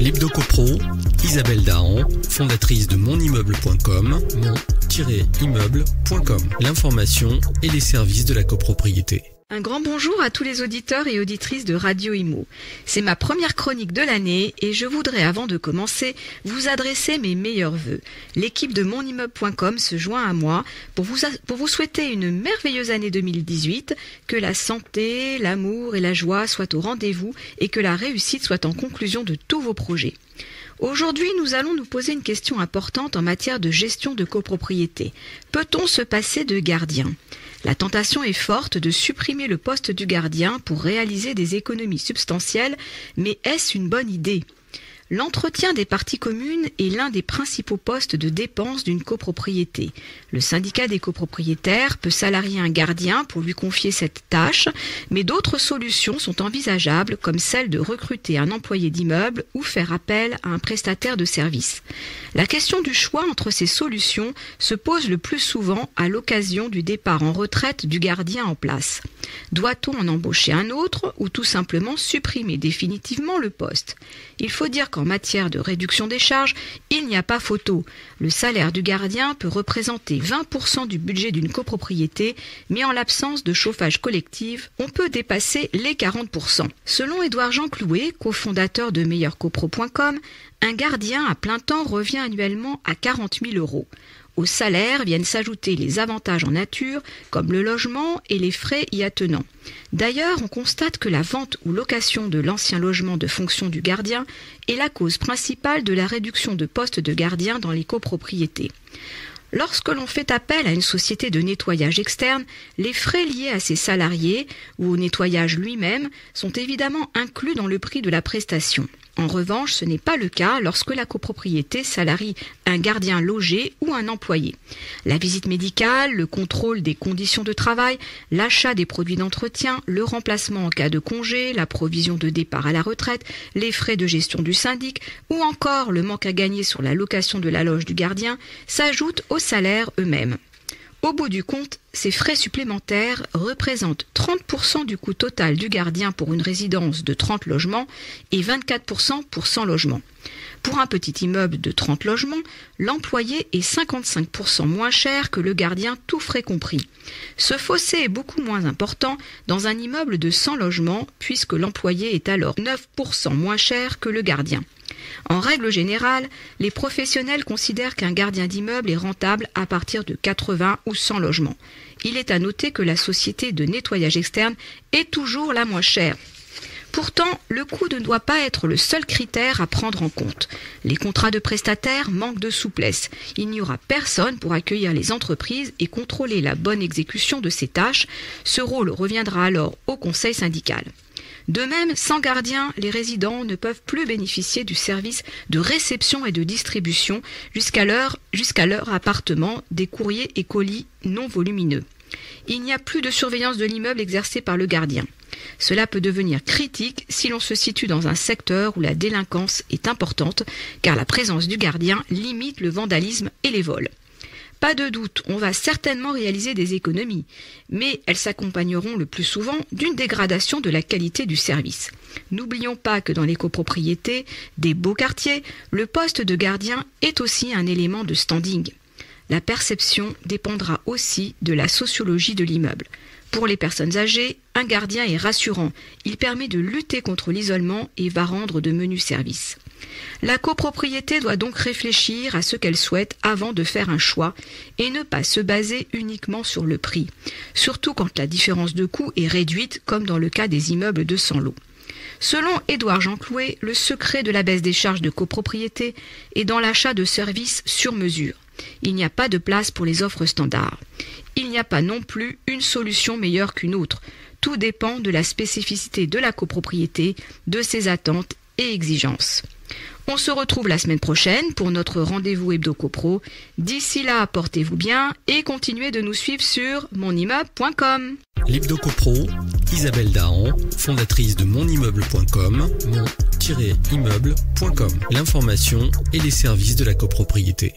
L'Hebdo-Copro, Isabelle Dahan, fondatrice de monimmeuble.com, mon-immeuble.com. L'information et les services de la copropriété. Un grand bonjour à tous les auditeurs et auditrices de Radio Imo. C'est ma première chronique de l'année et je voudrais, avant de commencer, vous adresser mes meilleurs vœux. L'équipe de monimmeuble.com se joint à moi pour vous souhaiter une merveilleuse année 2018, que la santé, l'amour et la joie soient au rendez-vous et que la réussite soit en conclusion de tous vos projets. Aujourd'hui, nous allons nous poser une question importante en matière de gestion de copropriété. Peut-on se passer de gardien ? La tentation est forte de supprimer le poste du gardien pour réaliser des économies substantielles, mais est-ce une bonne idée ? L'entretien des parties communes est l'un des principaux postes de dépenses d'une copropriété. Le syndicat des copropriétaires peut salarier un gardien pour lui confier cette tâche, mais d'autres solutions sont envisageables, comme celle de recruter un employé d'immeuble ou faire appel à un prestataire de service. La question du choix entre ces solutions se pose le plus souvent à l'occasion du départ en retraite du gardien en place. Doit-on en embaucher un autre ou tout simplement supprimer définitivement le poste ? Il faut dire qu'en matière de réduction des charges, il n'y a pas photo. Le salaire du gardien peut représenter 20% du budget d'une copropriété, mais en l'absence de chauffage collectif, on peut dépasser les 40%. Selon Édouard-Jean Clouet, cofondateur de meilleurcopro.com, un gardien à plein temps revient annuellement à 40 000 €. Au salaire viennent s'ajouter les avantages en nature, comme le logement et les frais y attenants. D'ailleurs, on constate que la vente ou location de l'ancien logement de fonction du gardien est la cause principale de la réduction de postes de gardien dans les copropriétés. Lorsque l'on fait appel à une société de nettoyage externe, les frais liés à ses salariés ou au nettoyage lui-même sont évidemment inclus dans le prix de la prestation. En revanche, ce n'est pas le cas lorsque la copropriété salarie un gardien logé ou un employé. La visite médicale, le contrôle des conditions de travail, l'achat des produits d'entretien, le remplacement en cas de congé, la provision de départ à la retraite, les frais de gestion du syndic ou encore le manque à gagner sur la location de la loge du gardien s'ajoutent aux salaires eux-mêmes. Au bout du compte, ces frais supplémentaires représentent 30% du coût total du gardien pour une résidence de 30 logements et 24% pour 100 logements. Pour un petit immeuble de 30 logements, l'employé est 55% moins cher que le gardien, tout frais compris. Ce fossé est beaucoup moins important dans un immeuble de 100 logements puisque l'employé est alors 9% moins cher que le gardien. En règle générale, les professionnels considèrent qu'un gardien d'immeuble est rentable à partir de 80 ou 100 logements. Il est à noter que la société de nettoyage externe est toujours la moins chère. Pourtant, le coût ne doit pas être le seul critère à prendre en compte. Les contrats de prestataires manquent de souplesse. Il n'y aura personne pour accueillir les entreprises et contrôler la bonne exécution de ces tâches. Ce rôle reviendra alors au conseil syndical. De même, sans gardien, les résidents ne peuvent plus bénéficier du service de réception et de distribution jusqu'à leur appartement des courriers et colis non volumineux. Il n'y a plus de surveillance de l'immeuble exercée par le gardien. Cela peut devenir critique si l'on se situe dans un secteur où la délinquance est importante, car la présence du gardien limite le vandalisme et les vols. Pas de doute, on va certainement réaliser des économies, mais elles s'accompagneront le plus souvent d'une dégradation de la qualité du service. N'oublions pas que dans les copropriétés des beaux quartiers, le poste de gardien est aussi un élément de standing. La perception dépendra aussi de la sociologie de l'immeuble. Pour les personnes âgées, un gardien est rassurant. Il permet de lutter contre l'isolement et va rendre de menus services. La copropriété doit donc réfléchir à ce qu'elle souhaite avant de faire un choix et ne pas se baser uniquement sur le prix, surtout quand la différence de coût est réduite comme dans le cas des immeubles de 100 lots. Selon Édouard-Jean Clouet, le secret de la baisse des charges de copropriété est dans l'achat de services sur mesure. Il n'y a pas de place pour les offres standards. Il n'y a pas non plus une solution meilleure qu'une autre. Tout dépend de la spécificité de la copropriété, de ses attentes et exigences. On se retrouve la semaine prochaine pour notre rendez-vous Hebdo-Copro. D'ici là, portez-vous bien et continuez de nous suivre sur monimmeuble.com. L'Hebdo-Copro, Isabelle Dahan, fondatrice de monimmeuble.com, mon-immeuble.com. L'information et les services de la copropriété.